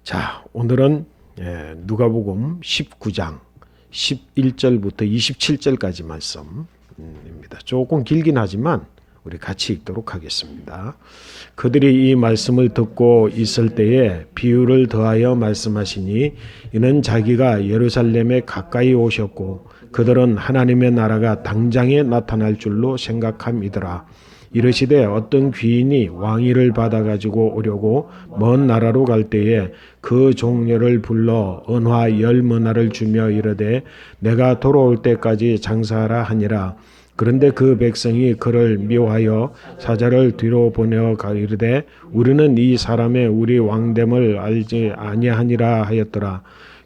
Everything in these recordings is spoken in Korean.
자, 오늘은 누가복음 19장 11절부터 27절까지 말씀입니다. 조금 길긴 하지만 우리 같이 읽도록 하겠습니다. 그들이 이 말씀을 듣고 있을 때에 비유를 더하여 말씀하시니 이는 자기가 예루살렘에 가까이 오셨고 그들은 하나님의 나라가 당장에 나타날 줄로 생각함이더라. 이르시되 어떤 귀인이 왕위를 받아가지고 오려고 먼 나라로 갈 때에 그 종려를 불러 은화 10머나를 주며 이르되 내가 돌아올 때까지 장사하라 하니라. 그런데 그 백성이 그를 미워하여 사자를 뒤로 보내어 가이르되 우리는 이 사람의 우리 왕됨을 알지 아니하니라 하였더라.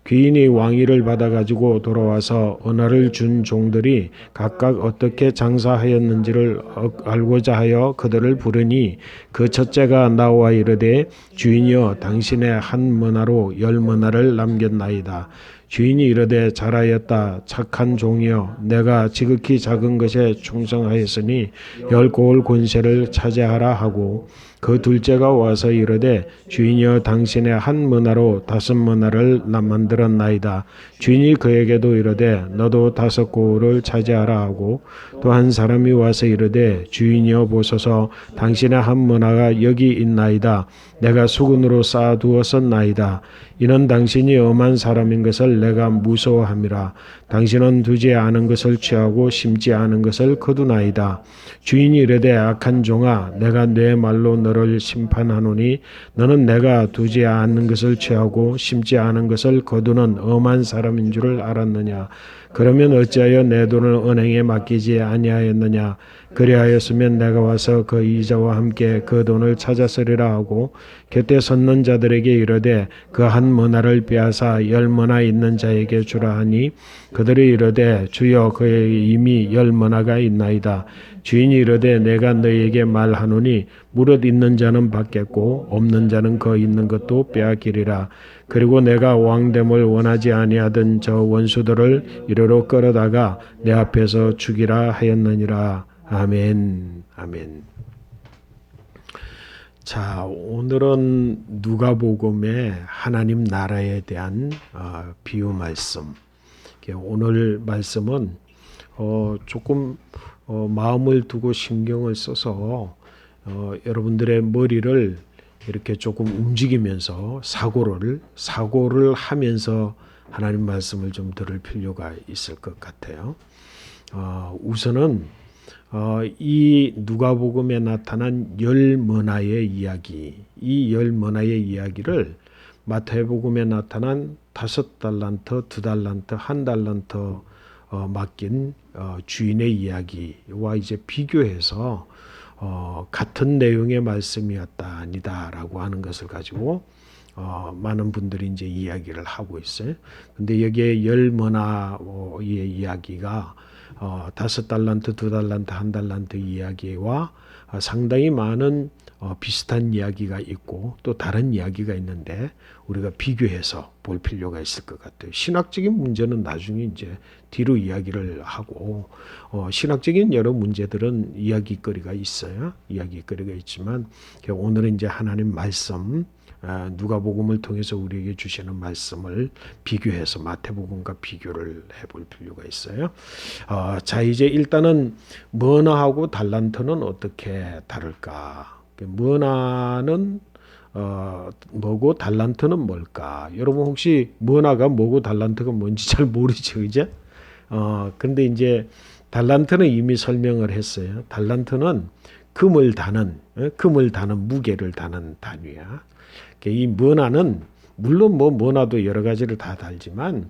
귀인이 왕위를 받아가지고 돌아와서 은화를 준 종들이 각각 어떻게 장사하였는지를 알고자 하여 그들을 부르니 그 첫째가 나와 이르되 주인이여 당신의 한 머나로 10머나를 남겼나이다. 주인이 이르되 잘하였다 착한 종이여 내가 지극히 작은 것에 충성하였으니 10고을 권세를 차지하라 하고 그 둘째가 와서 이르되 주인이여 당신의 한 머나로 5머나를 만들었나이다. 주인이 그에게도 이르되 너도 5고을을 차지하라 하고 또 한 사람이 와서 이르되 주인이여 보소서 당신의 한 머나가 여기 있나이다. 내가 수군으로 쌓아두었었나이다. 이는 당신이 엄한 사람인 것을 내가 무서워함이라. 당신은 두지 않은 것을 취하고 심지 않은 것을 거두나이다. 주인이 이르되 악한 종아 내가 내 말로 너를 심판하노니 너는 내가 두지 않는 것을 취하고 심지 않은 것을 거두는 엄한 사람인 줄을 알았느냐. 그러면 어찌하여 내 돈을 은행에 맡기지 아니하였느냐. 그리하였으면 내가 와서 그 이자와 함께 그 돈을 찾았으리라 하고 곁에 섰는 자들에게 이르되 그 한 머나를 빼앗아 10머나 있는 자에게 주라 하니 그들이 이르되 주여 그의 이미 10머나가 있나이다. 주인이 이르되 내가 너희에게 말하노니 무릇 있는 자는 받겠고 없는 자는 그 있는 것도 빼앗기리라. 그리고 내가 왕됨을 원하지 아니하던 저 원수들을 이리로 끌어다가 내 앞에서 죽이라 하였느니라. 아멘. 아멘. 자, 오늘은 누가복음의 하나님 나라에 대한 비유 말씀. 오늘 말씀은 조금 마음을 두고 신경을 써서 여러분들의 머리를 이렇게 조금 움직이면서 사고를 하면서 하나님 말씀을 좀 들을 필요가 있을 것 같아요. 우선은 이 누가복음에 나타난 10머나의 이야기, 이 10머나의 이야기를 마태복음에 나타난 5달란트, 2달란트, 1달란트 맡긴 주인의 이야기와 이제 비교해서 같은 내용의 말씀이었다 아니다라고 하는 것을 가지고 많은 분들이 이제 이야기를 하고 있어요. 근데 여기에 10머나의 이야기가 5달란트, 2달란트, 1달란트 이야기와 상당히 많은 비슷한 이야기가 있고 또 다른 이야기가 있는데 우리가 비교해서 볼 필요가 있을 것 같아요. 신학적인 문제는 나중에 이제 뒤로 이야기를 하고 신학적인 여러 문제들은 이야기거리가 있어요. 이야기거리가 있지만 오늘은 이제 하나님 말씀 누가복음을 통해서 우리에게 주시는 말씀을 비교해서 마태복음과 비교를 해볼 필요가 있어요. 자, 이제 일단은 머나하고 달란트는 어떻게 다를까? 머나는 뭐고 달란트는 뭘까? 여러분 혹시 머나가 뭐고 달란트가 뭔지 잘 모르죠, 그죠? 근데 이제 달란트는 이미 설명을 했어요. 달란트는 금을 다는 무게를 다는 단위야. 이 머나는 물론 머나도 여러 가지를 다 달지만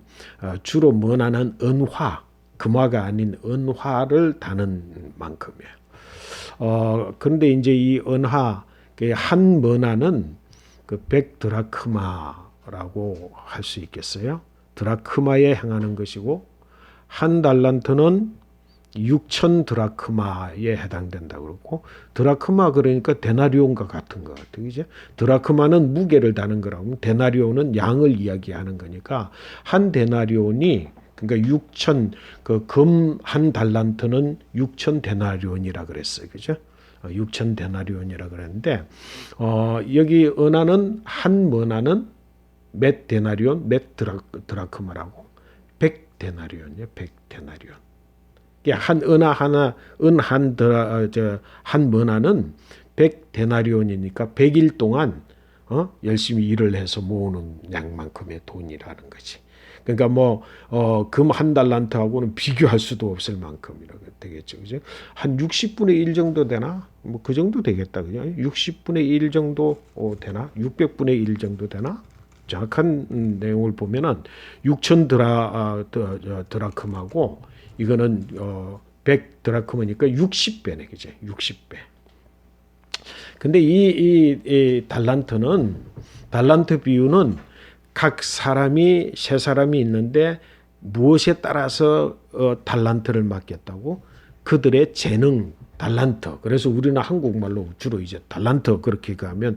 주로 머나는 은화, 금화가 아닌 은화를 다는 만큼이에요. 그런데 이제 이 은화 한 머나는 그 100드라크마라고 할 수 있겠어요. 드라크마에 향하는 것이고 한 달란트는 6천 드라크마에 해당된다고 그러고 드라크마 그러니까 데나리온과 같은 것 같아요. 그죠? 드라크마는 무게를 다는 거라고 데나리온은 양을 이야기하는 거니까 한 데나리온이 그러니까 6천 그 금 한 달란트는 6천 데나리온이라 그랬어요. 그죠? 6천 데나리온이라 그랬는데 여기 은하는 한 머나는 몇 데나리온, 몇 드라크마라고? 100데나리온이요. 100데나리온. 한 은하 하나, 한 머나는 100데나리온이니까 100일 동안 열심히 일을 해서 모으는 양만큼의 돈이라는 거지. 그러니까 금 한 달란트하고는 비교할 수도 없을 만큼이라고 되겠죠. 그죠? 한 60분의 1 정도 되나? 그 정도 되겠다. 그죠? 60분의 1 정도 되나? 600분의 1 정도 되나? 정확한 내용을 보면은 6천 드라크마고 이거는 100 드라크마니까 60배네. 그죠? 60배. 근데 이 달란트 비유는 각 사람이 세 사람이 있는데 무엇에 따라서 달란트를 맡겼다고? 그들의 재능, 달란트. 그래서 우리는 한국말로 주로 이제 달란트 그렇게 가면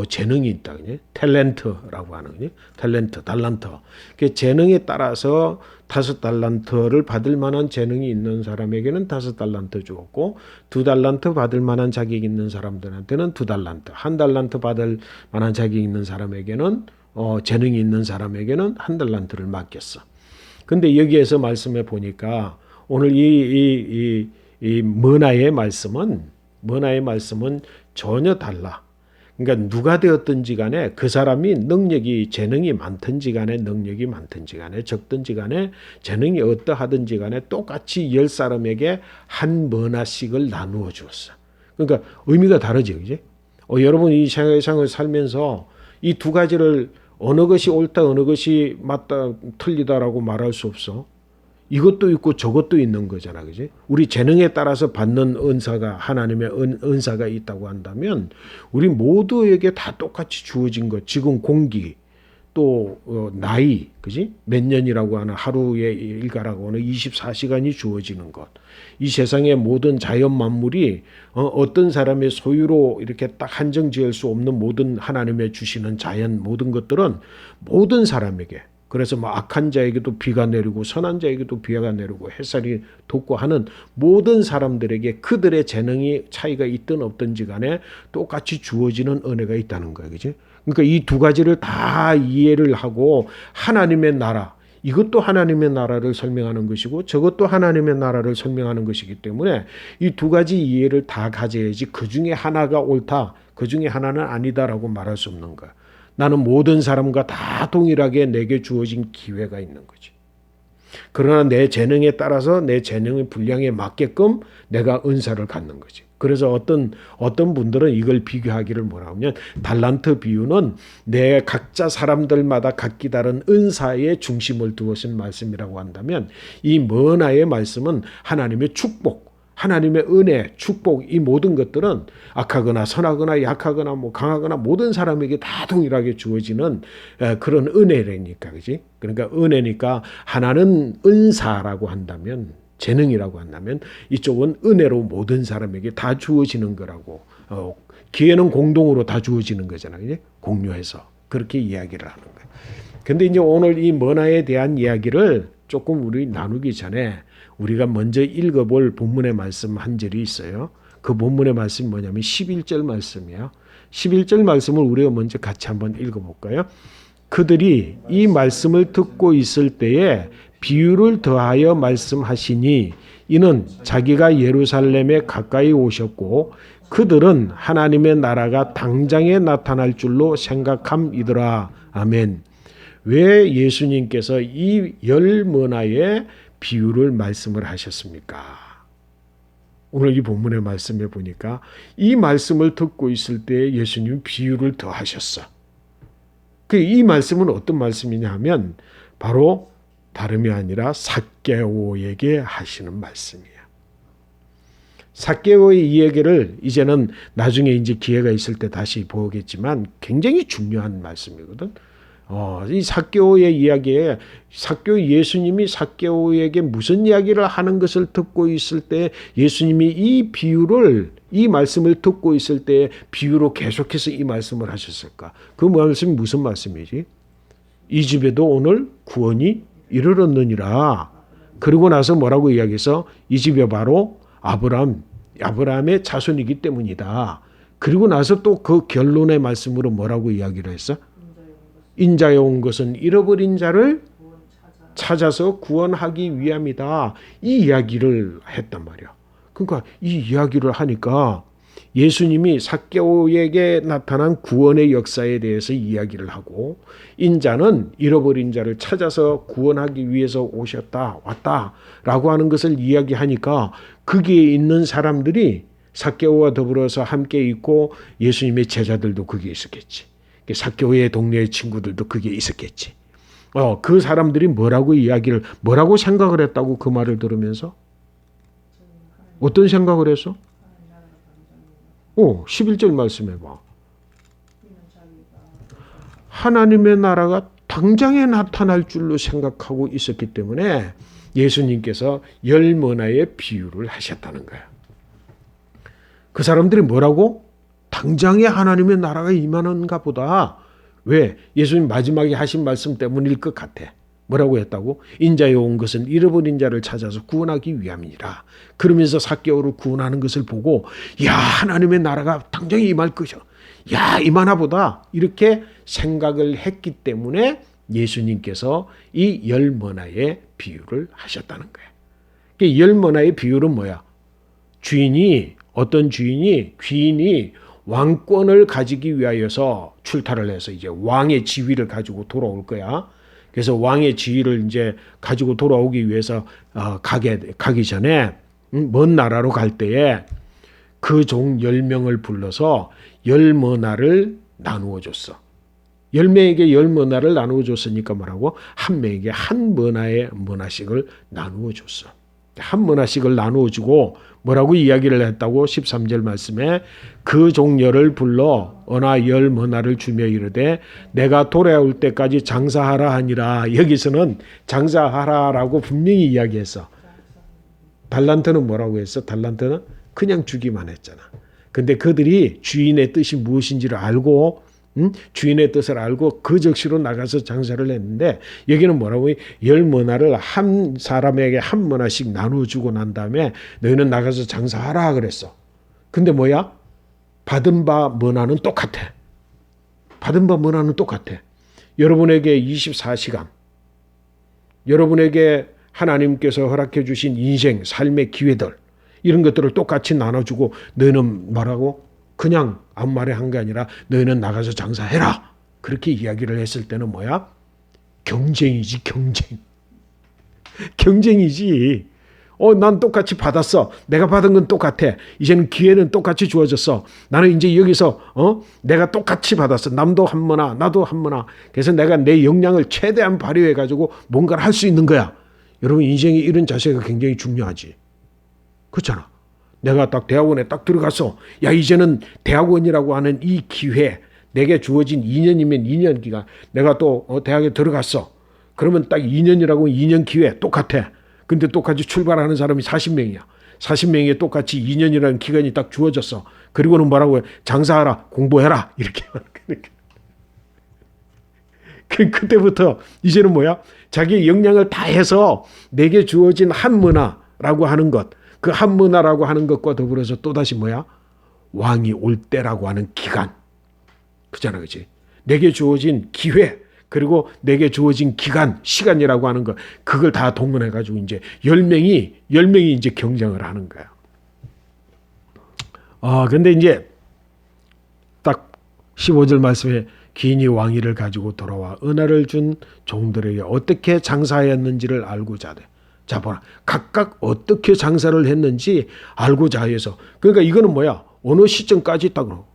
재능이 있다. 그냥 탤런트라고 하는 거니. 탤런트, 달란트. 그 재능에 따라서 5달란트를 받을 만한 재능이 있는 사람에게는 5달란트 주었고 2달란트 받을 만한 자격이 있는 사람들한테는 2달란트, 1달란트 받을 만한 자격이 있는 사람에게는 재능이 있는 사람에게는 1달란트를 맡겼어. 근데 여기에서 말씀해 보니까 오늘 이 머나의 말씀은 전혀 달라. 그러니까 누가 되었든지 간에 그 사람이 재능이 많든지 간에 능력이 많든지 간에 적든지 간에 재능이 어떠하든지 간에 똑같이 10사람에게 한 머나씩을 나누어 주었어. 그러니까 의미가 다르죠. 그지? 여러분 이 세상을 살면서 이 두 가지를 어느 것이 옳다 어느 것이 맞다 틀리다라고 말할 수 없어. 이것도 있고 저것도 있는 거잖아. 그지? 우리 재능에 따라서 받는 은사가 하나님의 은사가 있다고 한다면 우리 모두에게 다 똑같이 주어진 것. 지금 공기 또 나이, 그지? 몇 년이라고 하는 하루의 일과라고 하는 24시간이 주어지는 것. 이 세상의 모든 자연 만물이 어떤 사람의 소유로 이렇게 딱 한정 지을 수 없는 모든 하나님의 주시는 자연 모든 것들은 모든 사람에게 그래서 악한 자에게도 비가 내리고 선한 자에게도 비가 내리고 햇살이 돋고 하는 모든 사람들에게 그들의 재능이 차이가 있든 없든지 간에 똑같이 주어지는 은혜가 있다는 거예요. 그지? 그러니까 이 두 가지를 다 이해를 하고 하나님의 나라, 이것도 하나님의 나라를 설명하는 것이고 저것도 하나님의 나라를 설명하는 것이기 때문에 이 두 가지 이해를 다 가져야지 그 중에 하나가 옳다, 그 중에 하나는 아니다라고 말할 수 없는 거야. 나는 모든 사람과 다 동일하게 내게 주어진 기회가 있는 거지. 그러나 내 재능에 따라서 내 재능의 분량에 맞게끔 내가 은사를 갖는 거지. 그래서 어떤 분들은 이걸 비교하기를 뭐라 하면 달란트 비유는 내 각자 사람들마다 각기 다른 은사의 중심을 두었은 말씀이라고 한다면 이 머나의 말씀은 하나님의 축복, 하나님의 은혜, 축복 이 모든 것들은 악하거나 선하거나 약하거나 강하거나 모든 사람에게 다 동일하게 주어지는 그런 은혜라니까. 그지? 그러니까 은혜니까 하나는 은사라고 한다면 재능이라고 한다면 이쪽은 은혜로 모든 사람에게 다 주어지는 거라고 기회는 공동으로 다 주어지는 거잖아요. 그지? 공유해서 그렇게 이야기를 하는 거예요. 근데 이제 오늘 이 머나에 대한 이야기를 조금 우리 나누기 전에 우리가 먼저 읽어볼 본문의 말씀 한 절이 있어요. 그 본문의 말씀이 뭐냐면 11절 말씀이에요. 11절 말씀을 우리가 먼저 같이 한번 읽어볼까요? 그들이 이 말씀을 듣고 있을 때에 비유를 더하여 말씀하시니 이는 자기가 예루살렘에 가까이 오셨고 그들은 하나님의 나라가 당장에 나타날 줄로 생각함이더라. 아멘. 왜 예수님께서 이 10머나의 비유를 말씀을 하셨습니까? 오늘 이 본문의 말씀에 보니까 이 말씀을 듣고 있을 때 예수님이 비유를 더 하셨어. 이 말씀은 어떤 말씀이냐 하면 바로 다름이 아니라 삭개오에게 하시는 말씀이에요. 삭개오의 이 얘기를 이제는 나중에 이제 기회가 있을 때 다시 보겠지만 굉장히 중요한 말씀이거든. 이 삭개오의 이야기에 예수님이 삭개오에게 무슨 이야기를 하는 것을 듣고 있을 때 예수님이 이 말씀을 듣고 있을 때 비유로 계속해서 이 말씀을 하셨을까? 그 말씀이 무슨 말씀이지? 이 집에도 오늘 구원이 이르렀느니라. 그리고 나서 뭐라고 이야기해서 이 집에 바로 아브라함의 자손이기 때문이다. 그리고 나서 또 그 결론의 말씀으로 뭐라고 이야기를 했어? 인자에 온 것은 잃어버린 자를 찾아서 구원하기 위함이다. 이 이야기를 했단 말이야. 그러니까 이 이야기를 하니까 예수님이 삭개오에게 나타난 구원의 역사에 대해서 이야기를 하고, 인자는 잃어버린 자를 찾아서 구원하기 위해서 왔다라고 하는 것을 이야기하니까 거기에 있는 사람들이 삭개오와 더불어서 함께 있고 예수님의 제자들도 거기에 있었겠지. 삭개오의 동네의 친구들도 거기에 있었겠지. 그 사람들이 뭐라고 생각을 했다고 그 말을 들으면서? 어떤 생각을 했어? 11절 말씀해봐. 하나님의 나라가 당장에 나타날 줄로 생각하고 있었기 때문에 예수님께서 열 문화의 비유를 하셨다는 거야. 그 사람들이 뭐라고? 당장에 하나님의 나라가 임하는가 보다. 왜? 예수님 마지막에 하신 말씀 때문일 것 같아. 뭐라고 했다고? 인자에 온 것은 잃어버린 자를 찾아서 구원하기 위함이니라. 그러면서 삭개오를 구원하는 것을 보고, 야, 하나님의 나라가 당장에 임할 것이야. 야, 임하나 보다. 이렇게 생각을 했기 때문에 예수님께서 이 열 문화의 비유를 하셨다는 거예요. 열 문화의 비유는 뭐야? 귀인이 왕권을 가지기 위하여서 출타를 해서 이제 왕의 지위를 가지고 돌아올 거야. 그래서 왕의 지위를 이제 가지고 돌아오기 위해서 가기 전에 먼 나라로 갈 때에 그 종 10명을 불러서 10머나를 나누어 줬어. 10명에게 10머나를 나누어 줬으니까 뭐라고? 한 명에게 한 머나씩을 나누어 줬어. 한 머나씩을 나누어 주고 뭐라고 이야기를 했다고? 13절 말씀에 그 종려를 불러 어나 10머나를 주며 이르되 내가 돌아올 때까지 장사하라 하니라. 여기서는 장사하라라고 분명히 이야기했어. 달란트는 뭐라고 했어? 달란트는 그냥 주기만 했잖아. 근데 그들이 주인의 뜻이 무엇인지를 알고 주인의 뜻을 알고 그 적시로 나가서 장사를 했는데, 여기는 뭐라고? 10머나를 한 사람에게 한 머나씩 나누어 주고 난 다음에 너희는 나가서 장사하라 그랬어. 근데 뭐야? 받은 바 머나는 똑같아. 여러분에게 24시간, 여러분에게 하나님께서 허락해 주신 인생, 삶의 기회들, 이런 것들을 똑같이 나눠주고 너희는 뭐라고? 그냥 아무 말에 한 게 아니라 너희는 나가서 장사해라. 그렇게 이야기를 했을 때는 뭐야? 경쟁이지, 경쟁이지. 난 똑같이 받았어. 내가 받은 건 똑같아. 이제는 기회는 똑같이 주어졌어. 나는 이제 여기서 내가 똑같이 받았어. 남도 한 머나, 나도 한 머나. 그래서 내가 내 역량을 최대한 발휘해 가지고 뭔가를 할 수 있는 거야. 여러분, 인생에 이런 자세가 굉장히 중요하지. 그렇잖아. 내가 딱 대학원에 딱 들어갔어. 야, 이제는 대학원이라고 하는 이 기회, 내게 주어진 2년이면 2년 기간, 내가 또 대학에 들어갔어. 그러면 딱 2년이라고 2년 기회 똑같아. 근데 똑같이 출발하는 사람이 40명이야. 40명에 똑같이 2년이라는 기간이 딱 주어졌어. 그리고는 뭐라고 해? 장사하라, 공부해라. 이렇게. 그때부터 이제는 뭐야? 자기 역량을 다해서 내게 주어진 한 문화라고 하는 것, 그 한 문화라고 하는 것과 더불어서 또다시 뭐야? 왕이 올 때라고 하는 기간. 그잖아, 그치? 내게 주어진 기회, 그리고 내게 주어진 기간, 시간이라고 하는 것, 그걸 다 동원해가지고 이제 10명이 이제 경쟁을 하는 거야. 근데 이제 딱 15절 말씀에 귀인이 왕위를 가지고 돌아와 은하를 준 종들에게 어떻게 장사했는지를 알고자 하되. 자, 보라. 각각 어떻게 장사를 했는지 알고자 해서. 그러니까 이거는 뭐야? 어느 시점까지 딱,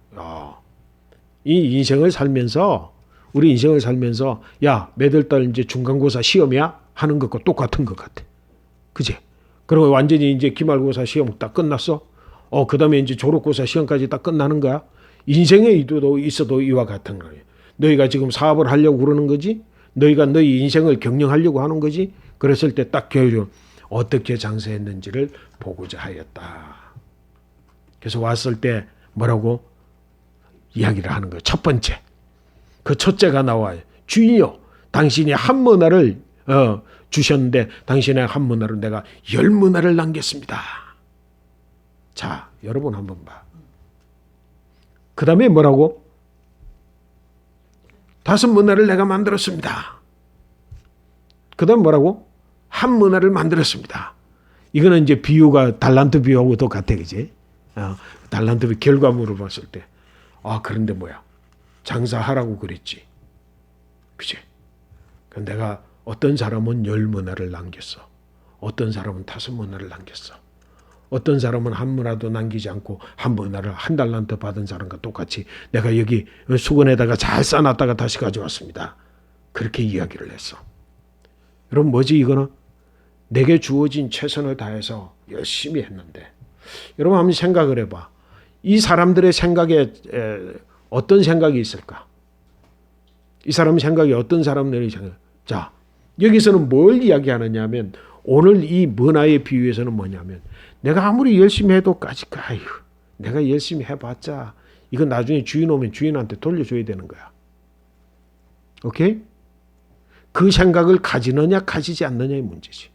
이 인생을 살면서, 우리 인생을 살면서, 야, 매달 달 이제 중간고사 시험이야? 하는 것과 똑같은 것 같아. 그지? 그리고 완전히 이제 기말고사 시험 딱 끝났어? 그 다음에 이제 졸업고사 시험까지 딱 끝나는 거야? 인생에 있어도 이와 같은 거예요. 너희가 지금 사업을 하려고 그러는 거지? 너희가 너희 인생을 경영하려고 하는 거지? 그랬을 때 딱 결국 어떻게 장사했는지를 보고자 하였다. 그래서 왔을 때 뭐라고 이야기를 하는 거예요. 첫 번째. 그 첫째가 나와요. 주인이요, 당신이 한 머나를 주셨는데 당신의 한 머나를 내가 10머나를 남겼습니다. 자, 여러분 한번 봐. 그 다음에 뭐라고? 5 문화를 내가 만들었습니다. 그 다음 뭐라고? 1 문화를 만들었습니다. 이거는 이제 비유가 달란트 비유하고 똑같아, 그지? 달란트 비유 결과물을 봤을 때. 그런데 뭐야? 장사하라고 그랬지. 그지? 내가 어떤 사람은 10 문화를 남겼어. 어떤 사람은 5 문화를 남겼어. 어떤 사람은 1 문화도 남기지 않고 1 문화를 1달란트 받은 사람과 똑같이 내가 여기 수건에다가 잘 싸놨다가 다시 가져왔습니다. 그렇게 이야기를 했어. 여러분 뭐지 이거는? 내게 주어진 최선을 다해서 열심히 했는데 여러분 한번 생각을 해봐. 이 사람들의 생각에 어떤 생각이 있을까? 이 사람 생각이 어떤 사람들의 생각? 자, 여기서는 뭘 이야기하느냐 하면 오늘 이 문화의 비유에서는 뭐냐면 내가 아무리 열심히 해도 내가 열심히 해봤자 이건 나중에 주인 오면 주인한테 돌려줘야 되는 거야. 오케이? 그 생각을 가지느냐 가지지 않느냐의 문제지.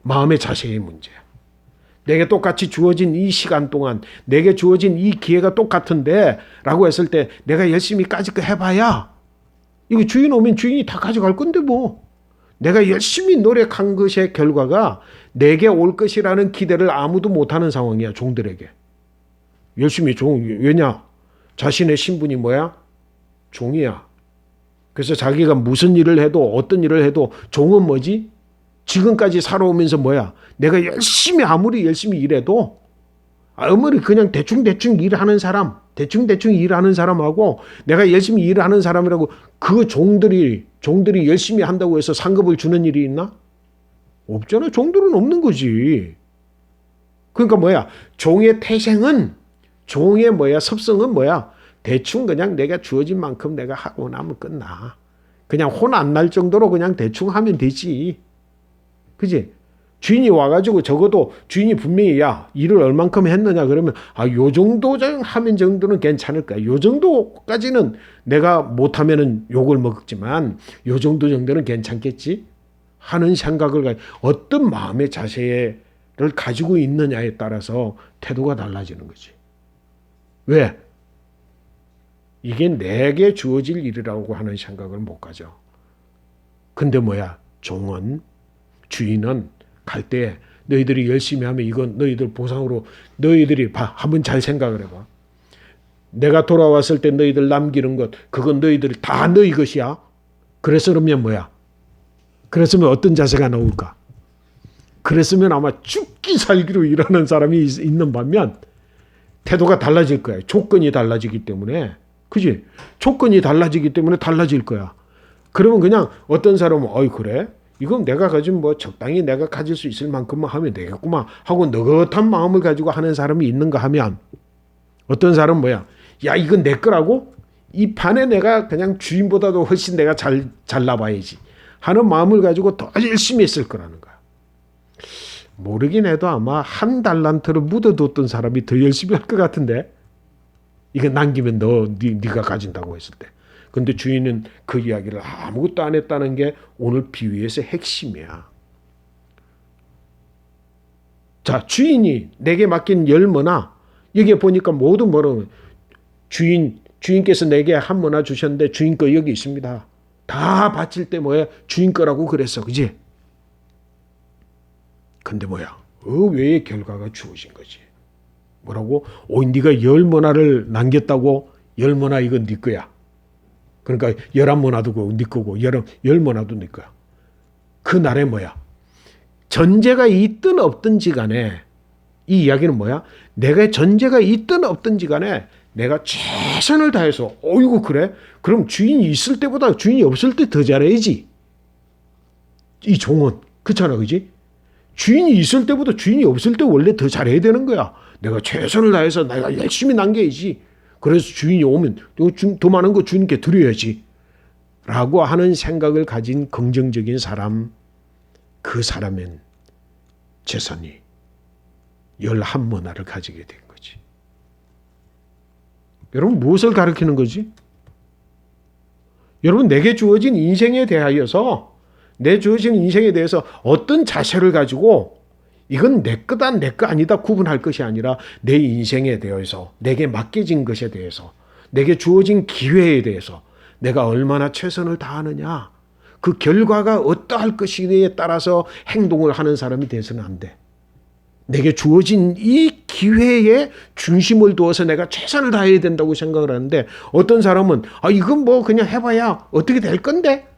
마음의 자세의 문제야. 내게 똑같이 주어진 이 시간 동안 내게 주어진 이 기회가 똑같은데 라고 했을 때 내가 열심히 까짓 거 해봐야 이거 주인 오면 주인이 다 가져갈 건데 뭐. 내가 열심히 노력한 것의 결과가 내게 올 것이라는 기대를 아무도 못하는 상황이야. 종들에게. 열심히 왜냐? 자신의 신분이 뭐야? 종이야. 그래서 자기가 무슨 일을 해도 어떤 일을 해도 종은 뭐지? 지금까지 살아오면서 뭐야? 내가 아무리 열심히 일해도 아무리 그냥 대충 일하는 사람, 대충 일하는 사람하고 내가 열심히 일하는 사람이라고 그 종들이 열심히 한다고 해서 상급을 주는 일이 있나? 없잖아. 종들은 없는 거지. 그러니까 뭐야? 종의 태생은 종의 습성은 뭐야? 대충 그냥 내가 주어진 만큼 내가 하고 나면 끝나. 그냥 혼 안 날 정도로 그냥 대충 하면 되지. 그지? 주인이 와가지고 적어도 주인이 분명히 일을 얼만큼 했느냐 그러면 요 정도 하면 정도는 괜찮을 거야. 요 정도까지는 내가 못하면은 욕을 먹지만 요 정도는 괜찮겠지 하는 생각을 어떤 마음의 자세를 가지고 있느냐에 따라서 태도가 달라지는 거지. 왜? 이게 내게 주어질 일이라고 하는 생각을 못 가져. 근데 주인은 갈 때 너희들이 열심히 하면 이건 너희들 보상으로 너희들이 한번 잘 생각을 해봐. 내가 돌아왔을 때 너희들 남기는 것 그건 너희들이 다 너희 것이야. 그랬으면 그랬으면 어떤 자세가 나올까? 그랬으면 아마 죽기 살기로 일하는 사람이 있는 반면 태도가 달라질 거야. 조건이 달라지기 때문에. 그지? 조건이 달라지기 때문에 달라질 거야. 그러면 그냥 어떤 사람은 그래? 이건 내가 가진 적당히 내가 가질 수 있을 만큼만 하면 되겠구만 하고 느긋한 마음을 가지고 하는 사람이 있는가 하면 어떤 사람은 이건 내 거라고? 이 판에 내가 그냥 주인보다도 훨씬 내가 잘 나봐야지 하는 마음을 가지고 더 열심히 했을 거라는 거야. 모르긴 해도 아마 1달란트를 묻어뒀던 사람이 더 열심히 할 것 같은데 이거 남기면 네가 가진다고 했을 때. 근데 주인은 그 이야기를 아무것도 안 했다는 게 오늘 비유에서 핵심이야. 자, 주인이 내게 맡긴 10문화 여기에 보니까 모두 주인께서 내게 1문화 주셨는데 주인 거 여기 있습니다. 다 바칠 때 주인 거라고 그랬어. 그지? 근데 그 외의 결과가 주어진 거지. 뭐라고? 네가 10문화를 남겼다고 10문화 이건 네 거야. 그러니까 11문화도 네 거고 10문화도 네 거야. 그날에 전제가 있든 없든지 간에 이 이야기는 내가 전제가 있든 없든지 간에 내가 최선을 다해서 이거 그래? 그럼 주인이 있을 때보다 주인이 없을 때 더 잘해야지. 이 종은 그렇잖아. 그지? 주인이 있을 때보다 주인이 없을 때 원래 더 잘해야 되는 거야. 내가 최선을 다해서 내가 열심히 남겨야지. 그래서 주인이 오면 더 많은 거 주인께 드려야지 라고 하는 생각을 가진 긍정적인 사람, 그 사람은 재산이 11문화를 가지게 된 거지. 여러분 무엇을 가르치는 거지? 여러분 내게 주어진 인생에 대하여서 내 주어진 인생에 대해서 어떤 자세를 가지고 이건 내 거다 내 거 아니다 구분할 것이 아니라 내 인생에 대해서 내게 맡겨진 것에 대해서 내게 주어진 기회에 대해서 내가 얼마나 최선을 다하느냐, 그 결과가 어떠할 것이냐에 따라서 행동을 하는 사람이 돼서는 안 돼. 내게 주어진 이 기회에 중심을 두어서 내가 최선을 다해야 된다고 생각을 하는데, 어떤 사람은 이건 뭐 그냥 해봐야 어떻게 될 건데,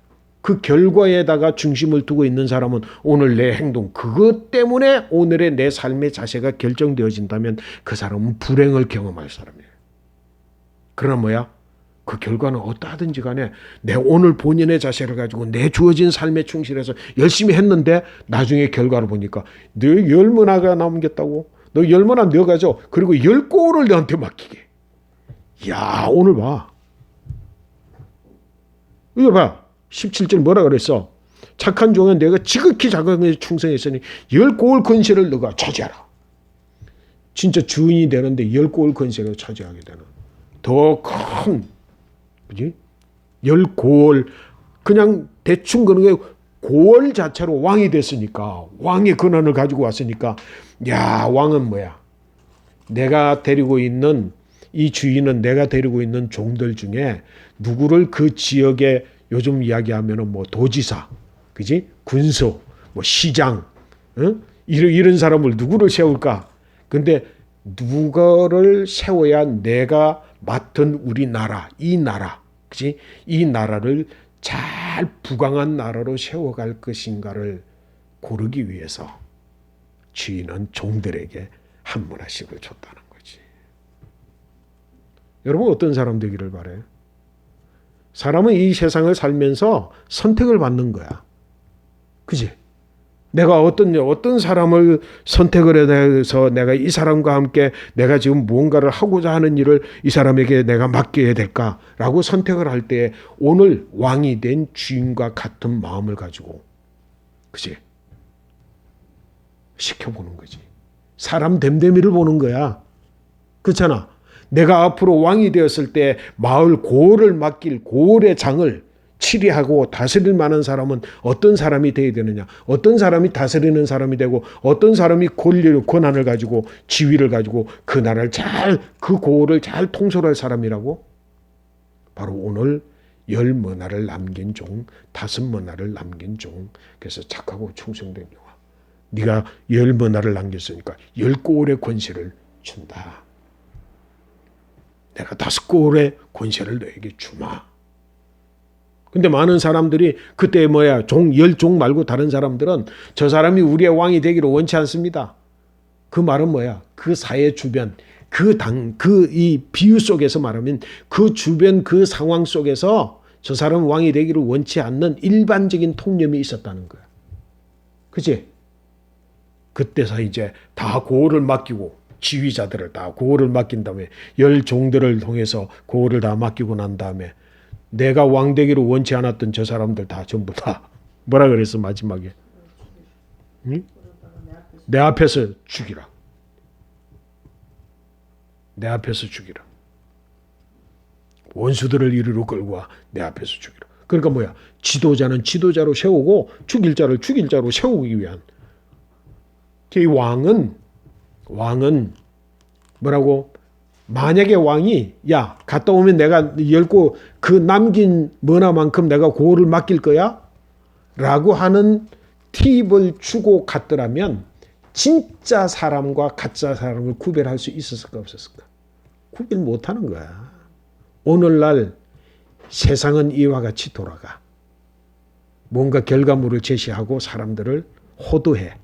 그 결과에다가 중심을 두고 있는 사람은 오늘 내 행동, 그것 때문에 오늘의 내 삶의 자세가 결정되어진다면 그 사람은 불행을 경험할 사람이에요. 그러나 뭐야? 그 결과는 어떠하든지 간에 내 오늘 본인의 자세를 가지고 내 주어진 삶에 충실해서 열심히 했는데 나중에 결과를 보니까 너 10문화가 남겼다고? 너 10문화 너 가져. 그리고 10골을 너한테 맡기게. 야, 오늘 봐. 이거 봐. 17절 뭐라 그랬어? 착한 종은 내가 지극히 작은 것에 충성했으니 10골 권세를 너가 차지하라. 진짜 주인이 되는데 10골 권세를 차지하게 되는 더 큰, 그지? 10골, 그냥 대충 그런 게 골 자체로 왕이 됐으니까, 왕의 권한을 가지고 왔으니까, 야, 왕은 뭐야? 내가 데리고 있는, 이 주인은 내가 데리고 있는 종들 중에 누구를 그 지역에 요즘 이야기하면은 뭐 도지사, 그지? 군수, 뭐 시장, 이런 사람을 누구를 세울까? 근데 누구를 세워야 내가 맡은 우리나라, 이 나라, 그지? 이 나라를 잘 부강한 나라로 세워갈 것인가를 고르기 위해서 주인은 종들에게 한 문화씩을 줬다는 거지. 여러분 어떤 사람 되기를 바래요? 사람은 이 세상을 살면서 선택을 받는 거야. 그지? 내가 어떤 사람을 선택을 해서 내가 이 사람과 함께 내가 지금 무언가를 하고자 하는 일을 이 사람에게 내가 맡겨야 될까라고 선택을 할 때 오늘 왕이 된 주인과 같은 마음을 가지고, 그지? 시켜보는 거지. 사람 됨됨이를 보는 거야. 그렇잖아. 내가 앞으로 왕이 되었을 때 마을 고을을 맡길 고을의 장을 치리하고 다스릴 만한 사람은 어떤 사람이 되어야 되느냐, 어떤 사람이 다스리는 사람이 되고 어떤 사람이 권한을 가지고 지위를 가지고 그 나라를 잘, 그 고을을 잘 통솔할 사람이라고? 바로 오늘 10문화를 남긴 종, 5문화를 남긴 종. 그래서 착하고 충성된 종아, 네가 10문화를 남겼으니까 10고을의 권세를 준다. 내가 5고을의 권세를 너에게 주마. 근데 많은 사람들이 그때 뭐야, 10종 말고 다른 사람들은 저 사람이 우리의 왕이 되기를 원치 않습니다. 그 말은 뭐야? 그 사회 주변, 이 비유 속에서 말하면 그 주변 그 상황 속에서 저 사람은 왕이 되기를 원치 않는 일반적인 통념이 있었다는 거야. 그치? 그때서 이제 다 고을을 맡기고, 지휘자들을 다 고을을 맡긴 다음에 10종들을 통해서 고을을 다 맡기고 난 다음에 내가 왕 되기를 원치 않았던 저 사람들 다 전부 다 뭐라 그랬어 마지막에? 응? 내 앞에서 죽이라. 내 앞에서 죽이라. 원수들을 이리로 끌고 와. 내 앞에서 죽이라. 그러니까 뭐야? 지도자는 지도자로 세우고 죽일 자를 죽일 자로 세우기 위한. 이 왕은 뭐라고? 만약에 왕이 야 갔다 오면 내가 열고 그 남긴 문화만큼 내가 고을을 맡길 거야? 라고 하는 팁을 주고 갔더라면 진짜 사람과 가짜 사람을 구별할 수 있었을까 없었을까? 구별 못하는 거야. 오늘날 세상은 이와 같이 돌아가. 뭔가 결과물을 제시하고 사람들을 호도해.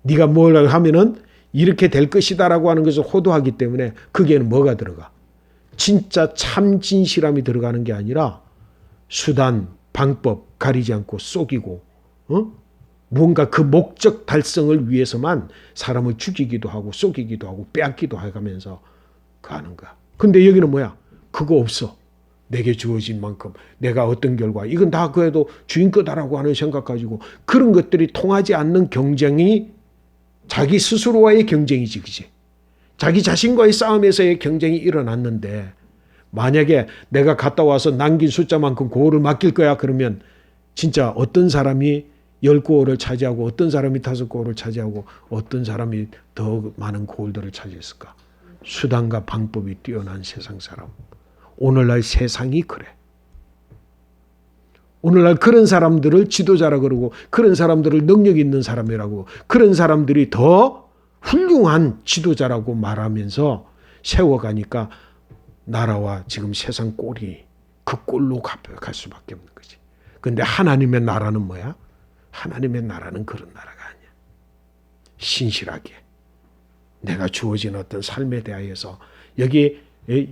네가 뭘 하면은 이렇게 될 것이다라고 하는 것을 호도하기 때문에 거기에는 뭐가 들어가? 진짜 참 진실함이 들어가는 게 아니라 수단, 방법 가리지 않고 속이고 뭔가 그 목적 달성을 위해서만 사람을 죽이기도 하고 속이기도 하고 빼앗기도 해가면서 가는 거야. 근데 여기는 뭐야? 그거 없어. 내게 주어진 만큼 내가 어떤 결과, 이건 다 그래도 주인 거다라고 하는 생각 가지고 그런 것들이 통하지 않는 경쟁이 자기 스스로와의 경쟁이지, 그지? 자기 자신과의 싸움에서의 경쟁이 일어났는데 만약에 내가 갔다 와서 남긴 숫자만큼 고을을 맡길 거야 그러면 진짜 어떤 사람이 10고을을 차지하고 어떤 사람이 5고을을 차지하고 어떤 사람이 더 많은 고을들을 차지했을까? 수단과 방법이 뛰어난 세상 사람. 오늘날 세상이 그래. 오늘날 그런 사람들을 지도자라 그러고 그런 사람들을 능력 있는 사람이라고 그런 사람들이 더 훌륭한 지도자라고 말하면서 세워가니까 나라와 지금 세상 꼴이 그 꼴로 갈 수밖에 없는 거지. 그런데 하나님의 나라는 뭐야? 하나님의 나라는 그런 나라가 아니야. 신실하게 내가 주어진 어떤 삶에 대하여서 여기에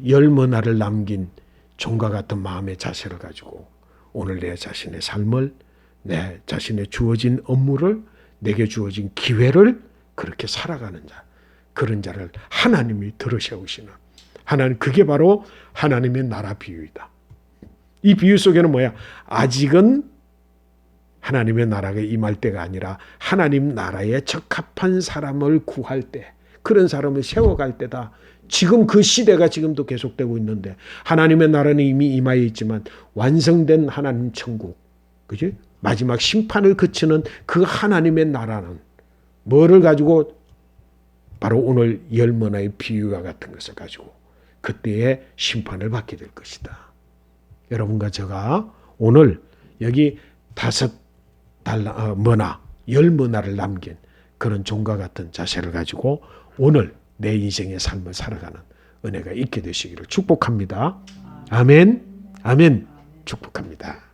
열머나를 남긴 종과 같은 마음의 자세를 가지고 오늘 내 자신의 삶을, 내 자신의 주어진 업무를, 내게 주어진 기회를 그렇게 살아가는 자, 그런 자를 하나님이 들어세우시는 하나님, 그게 바로 하나님의 나라 비유이다. 이 비유 속에는 뭐야? 아직은 하나님의 나라가 임할 때가 아니라 하나님 나라에 적합한 사람을 구할 때, 그런 사람을 세워갈 때다. 지금 그 시대가 지금도 계속되고 있는데 하나님의 나라는 이미 임하여 있지만 완성된 하나님 천국, 그지? 마지막 심판을 거치는 그 하나님의 나라는 뭐를 가지고? 바로 오늘 열머나의 비유와 같은 것을 가지고 그때의 심판을 받게 될 것이다. 여러분과 제가 오늘 여기 5 머나, 10머나를 남긴 그런 종과 같은 자세를 가지고 오늘 내 인생의 삶을 살아가는 은혜가 있게 되시기를 축복합니다. 아멘. 아멘. 축복합니다.